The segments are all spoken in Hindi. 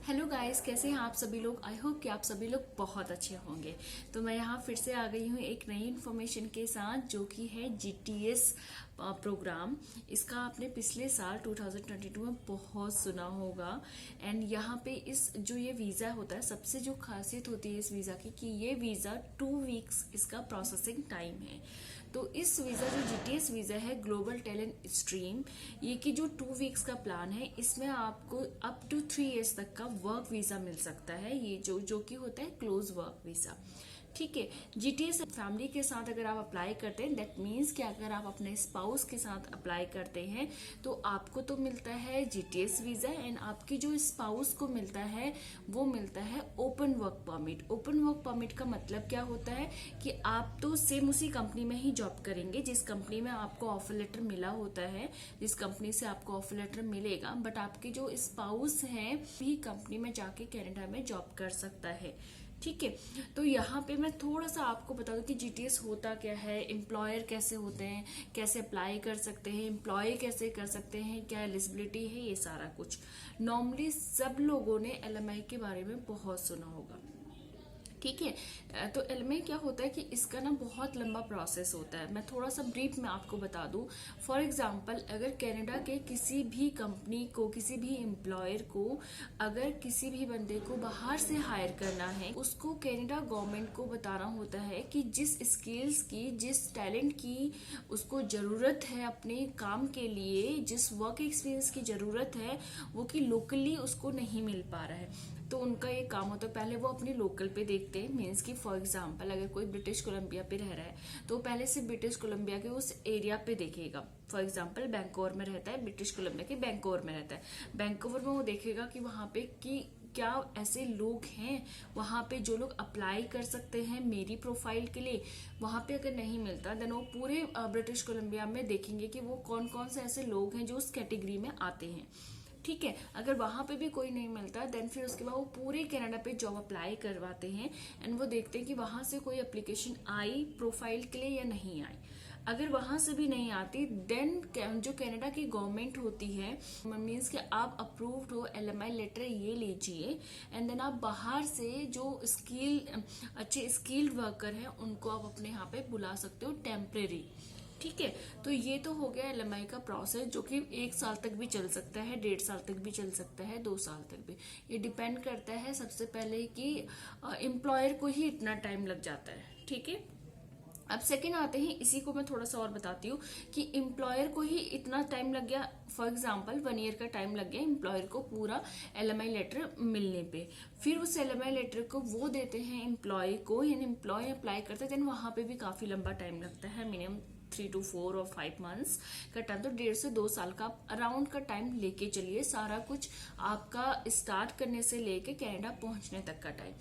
हेलो गाइस, कैसे हैं आप सभी लोग। आई होप कि आप सभी लोग बहुत अच्छे होंगे। तो मैं यहाँ फिर से आ गई हूँ एक नई इन्फॉर्मेशन के साथ, जो कि है जीटीएस प्रोग्राम। इसका आपने पिछले साल 2022 में बहुत सुना होगा। एंड यहाँ पे इस जो ये वीज़ा होता है, सबसे जो खासियत होती है इस वीज़ा की कि ये वीज़ा 2 वीक्स इसका प्रोसेसिंग टाइम है। तो इस वीज़ा जो जीटीएस वीज़ा है ग्लोबल टैलेंट स्ट्रीम, ये कि जो 2 वीक्स का प्लान है, इसमें आपको अप टू 3 इयर्स तक का वर्क वीज़ा मिल सकता है। ये जो कि होता है क्लोज वर्क वीज़ा। ठीक है। जीटीएस फैमिली के साथ अगर आप अप्लाई करते हैं, दैट मीन्स कि अगर आप अपने स्पाउस के साथ अप्लाई करते हैं तो आपको तो मिलता है जीटीएस वीज़ा, एंड आपकी जो स्पाउस को मिलता है वो मिलता है open work permit. Open work permit का मतलब क्या होता है कि आप तो सेम उसी कंपनी में ही जॉब करेंगे जिस कंपनी में आपको ऑफर लेटर मिला होता है, जिस कंपनी से आपको ऑफर लेटर मिलेगा, बट आपके जो स्पाउस हैं भी कंपनी में जाके कनाडा में जॉब कर सकता है। ठीक है। तो यहाँ पे मैं थोड़ा सा आपको बता दूं कि जीटीएस होता क्या है, एम्प्लॉयर कैसे होते हैं, कैसे अप्लाई कर सकते हैं, एम्प्लॉय कैसे कर सकते हैं, क्या एलिजिबिलिटी है, ये सारा कुछ। नॉर्मली सब लोगों ने एलएमआई के बारे में बहुत सुना होगा। ठीक है। तो एलएमआई क्या होता है कि इसका ना बहुत लंबा प्रोसेस होता है। मैं थोड़ा सा ब्रीफ में आपको बता दूं। फॉर एग्जांपल, अगर कनाडा के किसी भी कंपनी को, किसी भी एम्प्लॉयर को अगर किसी भी बंदे को बाहर से हायर करना है, उसको कनाडा गवर्नमेंट को बताना होता है कि जिस स्किल्स की, जिस टैलेंट की उसको ज़रूरत है अपने काम के लिए, जिस वर्क एक्सपीरियंस की ज़रूरत है, वो कि लोकली उसको नहीं मिल पा रहा है। तो उनका ये काम होता है, पहले वो अपने लोकल पे देखते हैं। मीन्स कि फॉर एग्जांपल, अगर कोई ब्रिटिश कोलंबिया पे रह रहा है तो पहले से ब्रिटिश कोलंबिया के उस एरिया पे देखेगा। फॉर एग्जांपल, बैंकोवर में रहता है, ब्रिटिश कोलंबिया के बैंकोवर में रहता है। बैंकोवर में वो देखेगा कि वहाँ पे कि क्या ऐसे लोग हैं वहाँ पे जो लोग अप्लाई कर सकते हैं मेरी प्रोफाइल के लिए। वहाँ पे अगर नहीं मिलता, देन वो पूरे ब्रिटिश कोलंबिया में देखेंगे कि वो कौन कौन से ऐसे लोग हैं जो उस कैटेगरी में आते हैं। ठीक है। अगर वहां पे भी कोई नहीं मिलता, देन फिर उसके बाद वो पूरे कनाडा पे जॉब अप्लाई करवाते हैं, एंड वो देखते हैं कि वहां से कोई एप्लीकेशन आई प्रोफाइल के लिए या नहीं आई। अगर वहां से भी नहीं आती, देन जो कनाडा की गवर्नमेंट होती है, मीन्स कि आप अप्रूव्ड हो, एलएमआई लेटर ये लीजिए, एंड देन आप बाहर से जो अच्छे स्किल्ड वर्कर हैं उनको आप अपने यहाँ पे बुला सकते हो टेम्परेरी। ठीक है। तो ये तो हो गया एलएमआई का प्रोसेस, जो कि 1 साल तक भी चल सकता है, 1.5 साल तक भी चल सकता है, 2 साल तक भी। ये डिपेंड करता है सबसे पहले कि एम्प्लॉयर को ही इतना टाइम लग जाता है। ठीक है। अब सेकंड आते हैं, इसी को मैं थोड़ा सा और बताती हूँ कि एम्प्लॉयर को ही इतना टाइम लग गया। फॉर एग्जांपल, 1 ईयर का टाइम लग गया एम्प्लॉयर को पूरा एलएमआई लेटर मिलने पे। फिर उस एलएमआई लेटर को वो देते हैं एम्प्लॉय को, यानी एम्प्लॉय अप्लाई करते हैं, देन वहां पे भी काफी लंबा टाइम लगता है, मिनिमम 3 to 4 और 5 मंथ्स का टाइम। तो 1.5 से 2 साल का अराउंड का टाइम लेके चलिए, सारा कुछ आपका स्टार्ट करने से लेके कनाडा पहुंचने तक का टाइम।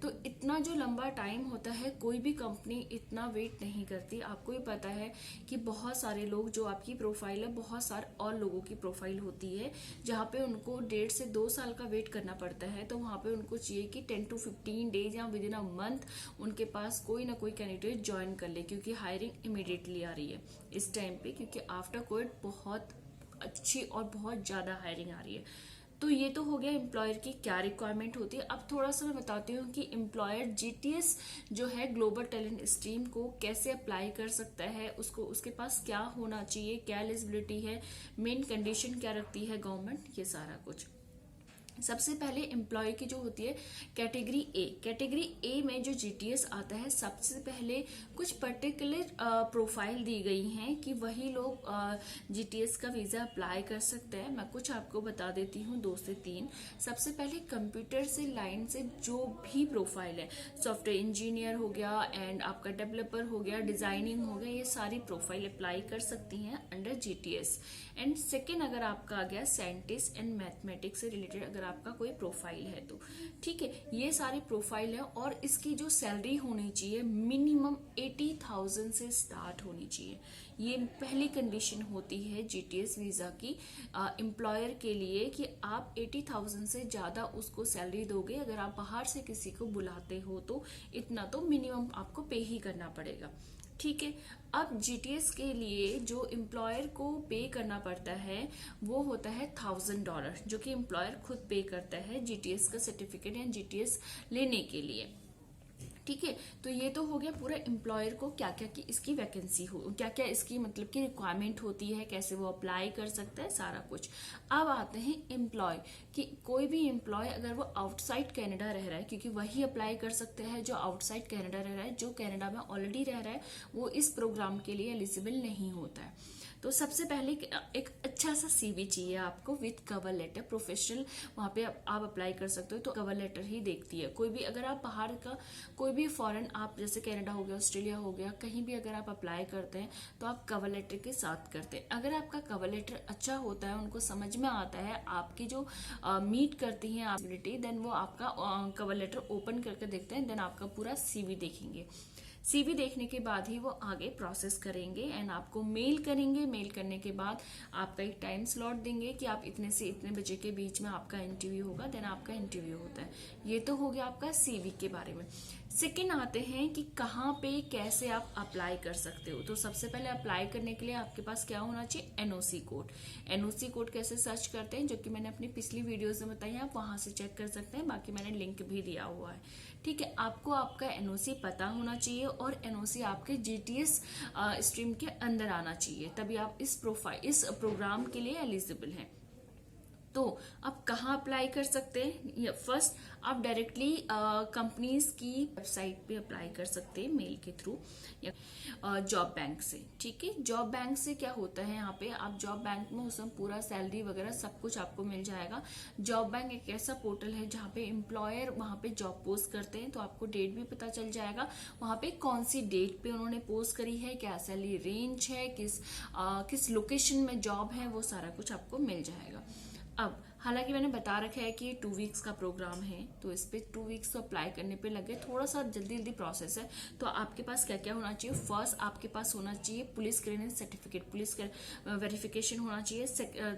तो इतना जो लंबा टाइम होता है, कोई भी कंपनी इतना वेट नहीं करती। आपको ही पता है कि बहुत सारे लोग, जो आपकी प्रोफाइल है, बहुत सारे और लोगों की प्रोफाइल होती है जहाँ पे उनको 1.5 से 2 साल का वेट करना पड़ता है। तो वहाँ पे उनको चाहिए कि 10 to 15 डेज या विद इन अ मंथ उनके पास कोई ना कोई कैंडिडेट ज्वाइन कर ले, क्योंकि हायरिंग इमीडिएटली आ रही है इस टाइम पे, क्योंकि आफ्टर कोविड बहुत अच्छी और बहुत ज्यादा हायरिंग आ रही है। तो ये तो हो गया एम्प्लॉयर की क्या रिक्वायरमेंट होती है। अब थोड़ा सा मैं बताती हूँ कि एम्प्लॉयर जीटीएस जो है ग्लोबल टैलेंट स्ट्रीम को कैसे अप्लाई कर सकता है, उसको उसके पास क्या होना चाहिए, क्या एलिजिबिलिटी है, मेन कंडीशन क्या रखती है गवर्नमेंट, ये सारा कुछ। सबसे पहले एम्प्लॉय की जो होती है कैटेगरी ए। कैटेगरी ए में जो जीटीएस आता है, सबसे पहले कुछ पर्टिकुलर प्रोफाइल दी गई हैं कि वही लोग जीटीएस का वीजा अप्लाई कर सकते हैं। मैं कुछ आपको बता देती हूँ, 2 से 3। सबसे पहले कंप्यूटर से लाइन से जो भी प्रोफाइल है, सॉफ्टवेयर इंजीनियर हो गया, एंड आपका डेवलपर हो गया, डिजाइनिंग हो गया, ये सारी प्रोफाइल अप्लाई कर सकती हैं अंडर जीटीएस। एंड सेकेंड, अगर आपका आ गया साइंटिस्ट एंड मैथमेटिक्स से रिलेटेड अगर आपका कोई प्रोफाइल है तो ठीक है, ये सारी प्रोफाइल है। और इसकी जो सैलरी होनी चाहिए मिनिमम 80,000 से स्टार्ट होनी चाहिए। ये पहली कंडीशन होती है जीटीएस वीजा की एम्प्लॉयर के लिए, कि आप 80,000 से ज्यादा उसको सैलरी दोगे। अगर आप बाहर से किसी को बुलाते हो तो इतना तो मिनिमम आपको पे ही करना पड़ेगा। ठीक है। अब जीटीएस के लिए जो एम्प्लॉयर को पे करना पड़ता है वो होता है $1000, जो कि एम्प्लॉयर खुद पे करता है जीटीएस का सर्टिफिकेट या जीटीएस लेने के लिए। ठीक है, तो ये तो हो गया पूरा एम्प्लॉयर को क्या क्या की इसकी वैकेंसी हो, क्या क्या इसकी मतलब की रिक्वायरमेंट होती है, कैसे वो अप्लाई कर सकता है, सारा कुछ। अब आते हैं एम्प्लॉय कि कोई भी एम्प्लॉय अगर वो आउटसाइड कनाडा रह रहा है, क्योंकि वही अप्लाई कर सकते हैं जो आउटसाइड कनाडा रह रहा है, जो कनाडा में ऑलरेडी रह रहा है वो इस प्रोग्राम के लिए एलिजिबल नहीं होता है। तो सबसे पहले एक अच्छा सा सीवी चाहिए आपको विथ कवर लेटर, प्रोफेशनल वहां पे आप अप्लाई कर सकते हो, तो कवर लेटर ही देखती है कोई भी। अगर आप बाहर का कोई भी फॉरेन, आप जैसे कनाडा हो गया, ऑस्ट्रेलिया हो गया, कहीं भी अगर आप अप्लाई करते हैं तो आप कवर लेटर के साथ करते हैं। अगर आपका कवर लेटर अच्छा होता है, उनको समझ में आता है, आपकी जो मीट करती है एबिलिटी, देन वो आपका कवर लेटर ओपन करके देखते हैं, देन आपका पूरा सीवी देखेंगे। सीवी देखने के बाद ही वो आगे प्रोसेस करेंगे एंड आपको मेल करेंगे। मेल करने के बाद आपका एक टाइम स्लॉट देंगे कि आप इतने से इतने बजे के बीच में आपका इंटरव्यू होगा, देन आपका इंटरव्यू होता है। ये तो हो गया आपका सीवी के बारे में। सेकेंड आते हैं कि कहाँ पे कैसे आप अप्लाई कर सकते हो। तो सबसे पहले अप्लाई करने के लिए आपके पास क्या होना चाहिए, एनओसी कोड। एनओसी कोड कैसे सर्च करते हैं, जो कि मैंने अपनी पिछली वीडियोस में बताई, आप वहां से चेक कर सकते हैं, बाकी मैंने लिंक भी दिया हुआ है। ठीक है, आपको आपका एनओसी पता होना चाहिए और एनओसी आपके जीटीएस स्ट्रीम के अंदर आना चाहिए, तभी आप इस प्रोग्राम के लिए एलिजिबल हैं। तो आप कहाँ अप्लाई कर सकते हैं, फर्स्ट आप डायरेक्टली कंपनीज की वेबसाइट पे अप्लाई कर सकते हैं मेल के थ्रू या जॉब बैंक से। ठीक है, जॉब बैंक से क्या होता है, यहाँ पे आप जॉब बैंक में उसमें पूरा सैलरी वगैरह सब कुछ आपको मिल जाएगा। जॉब बैंक एक ऐसा पोर्टल है जहाँ पे एम्प्लॉयर वहाँ पे जॉब पोस्ट करते हैं, तो आपको डेट भी पता चल जाएगा वहाँ पे कौन सी डेट पे उन्होंने पोस्ट करी है, क्या सैलरी रेंज है, किस लोकेशन में जॉब है, वो सारा कुछ आपको मिल जाएगा। अब हालांकि मैंने बता रखा है कि ये 2 वीक्स का प्रोग्राम है, तो इस पे 2 वीक्स तो अप्लाई करने पे लगे, थोड़ा सा जल्दी प्रोसेस है। तो आपके पास क्या क्या होना चाहिए, फर्स्ट आपके पास होना चाहिए police clearance certificate, police verification होना चाहिए।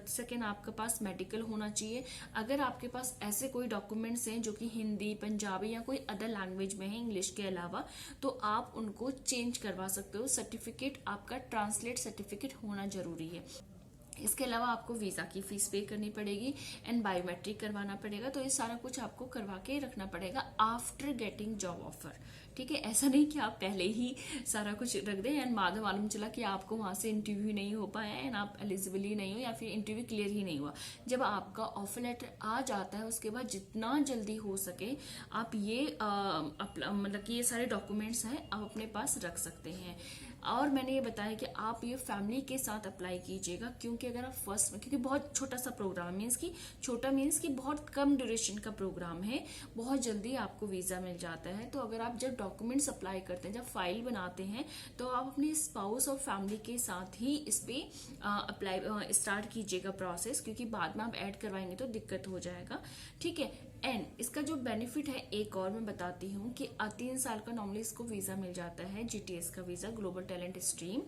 सेकेंड आपके पास मेडिकल होना चाहिए। अगर आपके पास ऐसे कोई डॉक्यूमेंट्स हैं जो कि हिंदी, पंजाबी या कोई अदर लैंग्वेज में है इंग्लिश के अलावा, तो आप उनको चेंज करवा सकते हो। सर्टिफिकेट आपका ट्रांसलेट सर्टिफिकेट होना जरूरी है। इसके अलावा आपको वीजा की फीस पे करनी पड़ेगी एंड बायोमेट्रिक करवाना पड़ेगा। तो ये सारा कुछ आपको करवा के रखना पड़ेगा आफ्टर गेटिंग जॉब ऑफर। ठीक है, ऐसा नहीं कि आप पहले ही सारा कुछ रख दें एंड बाद में मालूम चला कि आपको वहां से इंटरव्यू नहीं हो पाया एंड आप एलिजिबल ही नहीं हो या फिर इंटरव्यू क्लियर ही नहीं हुआ। जब आपका ऑफर लेटर आ जाता है उसके बाद जितना जल्दी हो सके आप ये मतलब कि ये सारे डॉक्यूमेंट्स हैं आप अपने पास रख सकते हैं। और मैंने ये बताया कि आप ये फैमिली के साथ अप्लाई कीजिएगा, क्योंकि अगर आप फर्स्ट में, क्योंकि बहुत छोटा सा प्रोग्राम मीन्स की छोटा मीन्स की बहुत कम ड्यूरेशन का प्रोग्राम है, बहुत जल्दी आपको वीजा मिल जाता है। तो अगर आप जब डॉक्यूमेंट्स अप्लाई करते हैं, जब फाइल बनाते हैं, तो आप अपने स्पाउस और फैमिली के साथ ही इस पे अप्लाई स्टार्ट कीजिएगा प्रोसेस, क्योंकि बाद में आप ऐड करवाएंगे तो दिक्कत हो जाएगा। ठीक है, एंड इसका जो बेनिफिट है एक और मैं बताती हूँ कि 3 साल का नॉर्मली इसको वीजा मिल जाता है, जीटीएस का visa, global talent stream.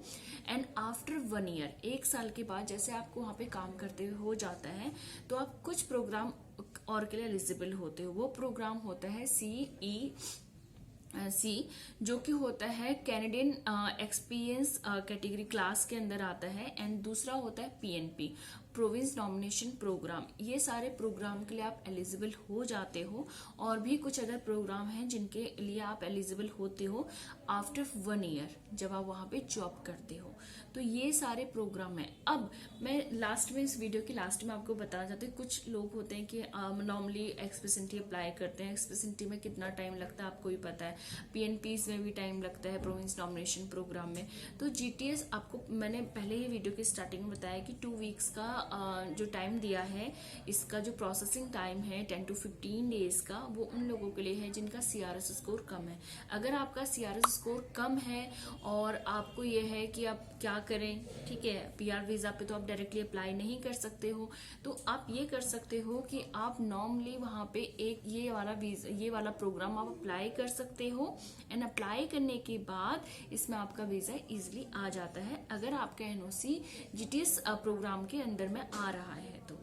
And after 1 year, 1 साल के बाद जैसे आपको वहाँ पे काम करते हुए हो जाता है, तो आप कुछ प्रोग्राम और के लिए एलिजिबल होते हो। वो प्रोग्राम होता है CEC, जो कि होता है कैनेडियन एक्सपीरियंस कैटेगरी क्लास के अंदर आता है। एंड दूसरा होता है PNP, प्रोविंस नॉमिनेशन प्रोग्राम। ये सारे प्रोग्राम के लिए आप एलिजिबल हो जाते हो। और भी कुछ अदर प्रोग्राम हैं जिनके लिए आप एलिजिबल होते हो आफ्टर 1 ईयर, जब आप वहां पे जॉब करते हो। तो ये सारे प्रोग्राम हैं। अब मैं लास्ट में, इस वीडियो के लास्ट में आपको बताना चाहती हूँ, कुछ लोग होते हैं कि नॉर्मली एक्सप्रेस-एंट्री अप्लाई करते हैं। एक्सप्रेस-एंट्री में कितना टाइम लगता है आपको ही पता है, PNPs में भी टाइम लगता है, प्रोविंस नॉमिनेशन प्रोग्राम में। तो GTS आपको मैंने पहले ही वीडियो के स्टार्टिंग में बताया कि 2 वीक्स का जो टाइम दिया है, इसका जो प्रोसेसिंग टाइम है 10 to 15 डेज का, वो उन लोगों के लिए है जिनका CRS स्कोर कम है। अगर आपका CRS स्कोर कम है और आपको ये है कि आप क्या करें, ठीक है, PR वीजा पे तो आप डायरेक्टली अप्लाई नहीं कर सकते हो, तो आप ये कर सकते हो कि आप नॉर्मली वहां पे एक ये वाला प्रोग्राम आप अप्लाई कर सकते हो। एंड अप्लाई करने के बाद इसमें आपका वीजा इजिली आ जाता है, अगर आपका NOC GTS प्रोग्राम के अंदर में आ रहा है तो।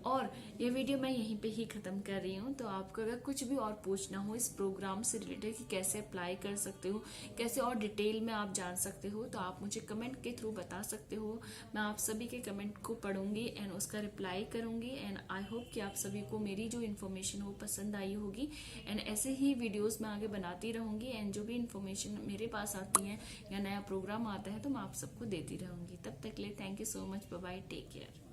और ये वीडियो मैं यहीं पे ही खत्म कर रही हूँ। तो आपको अगर कुछ भी और पूछना हो इस प्रोग्राम से रिलेटेड कि कैसे अप्लाई कर सकते हो, कैसे और डिटेल में आप जान सकते हो, तो आप मुझे कमेंट के थ्रू बता सकते हो। मैं आप सभी के कमेंट को पढ़ूंगी एंड उसका रिप्लाई करूंगी। एंड आई होप कि आप सभी को मेरी जो इन्फॉर्मेशन हो पसंद आई होगी। एंड ऐसे ही वीडियोस मैं आगे बनाती रहूंगी एंड जो भी इन्फॉर्मेशन मेरे पास आती है या नया प्रोग्राम आता है तो मैं आप सबको देती रहूंगी। तब तक के लिए thank you so much, bye bye, take care.